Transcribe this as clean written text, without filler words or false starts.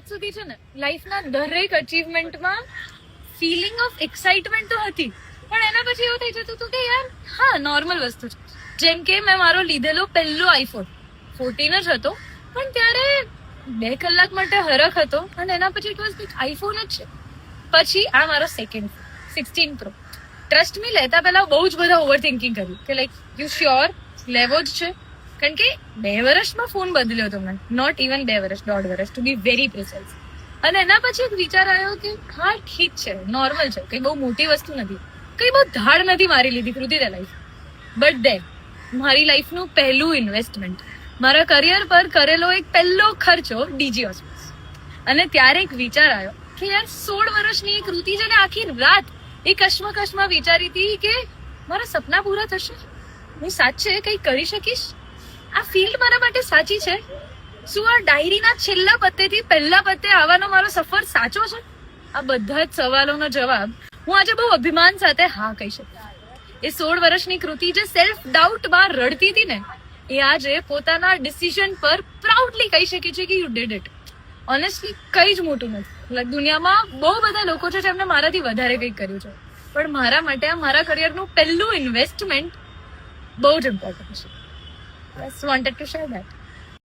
સુધી છે ને લાઈફના દરેક અચીવમેન્ટમાં ફિલિંગ ઓફ એક્સાઇટમેન્ટ તો હતી, પણ એના પછી એવું થઈ જતું હતું કે યાર હા નોર્મલ વસ્તુ છે. જેમ કે મેં મારો લીધેલો પહેલો આઈફોન 14 જ હતો, પણ ત્યારે 2 કલાક માટે હરખ હતો અને એના પછી ઇટ વોઝ આઈફોન જ છે. પછી આ મારો સેકન્ડ 16 પ્રો. ટ્રસ્ટ મી, લેતા પહેલા બહુ જ બધા ઓવર થિંકિંગ કર્યું કે લાઈક યુ શ્યોર લેવો જ છે, કારણ કે 2 વર્ષમાં ફોન બદલ્યો હતો મેં, નોટ ઇવન 2 વર્ષ, 1.5 વર્ષ ટુ બી વેરી પ્રિસાઇઝ. અને એના પછી એક વિચાર આવ્યો કે હા ઠીક છે, નોર્મલ છે, કઈ બહુ મોટી વસ્તુ નથી, કઈ બહુ ધાડ નથી મારી લીધી કૃતિ લાઈફ. બટ દેન મારી લાઈફનું પહેલું ઇન્વેસ્ટમેન્ટ, મારા કરિયર પર કરેલો એક પહેલો ખર્ચો ડીજી હોસ્પિટલ. અને ત્યારે એક વિચાર આવ્યો કે યાર 16 વર્ષની એક કૃતિ છે ને આખી રાત એ કશ્મકશમાં વિચારી હતી કે મારા સપના પૂરા થશે, હું સાચે કંઈ કરી શકીશ, આ ફિલ્ડ મારા માટે સાચી છે, શું આ ડાયરીના છેલ્લા પત્તેથી પહેલા પત્તે આવવાનો મારો સફર સાચો છે? આ બધા જ સવાલોનો જવાબ હું આજે બહુ અભિમાન સાથે હા કહી શકું. એ 16 વર્ષની કૃતિ જે સેલ્ફ ડાઉટમાં રડતી હતી ને, એ આજે પોતાના ડિસિઝન પર પ્રાઉડલી કહી શકે છે કે યુ ડીડ ઇટ. ઓનેસ્ટલી કંઈ જ મોટું નથી. દુનિયામાં બહુ બધા લોકો છે જેમને મારાથી વધારે કંઈક કર્યું છે, પણ મારા માટે આ મારા કરિયરનું પહેલું ઇન્વેસ્ટમેન્ટ બહુ જ ઇમ્પોર્ટન્ટ છે. બસ વોન્ટેડ ટુ શેર ધેટ.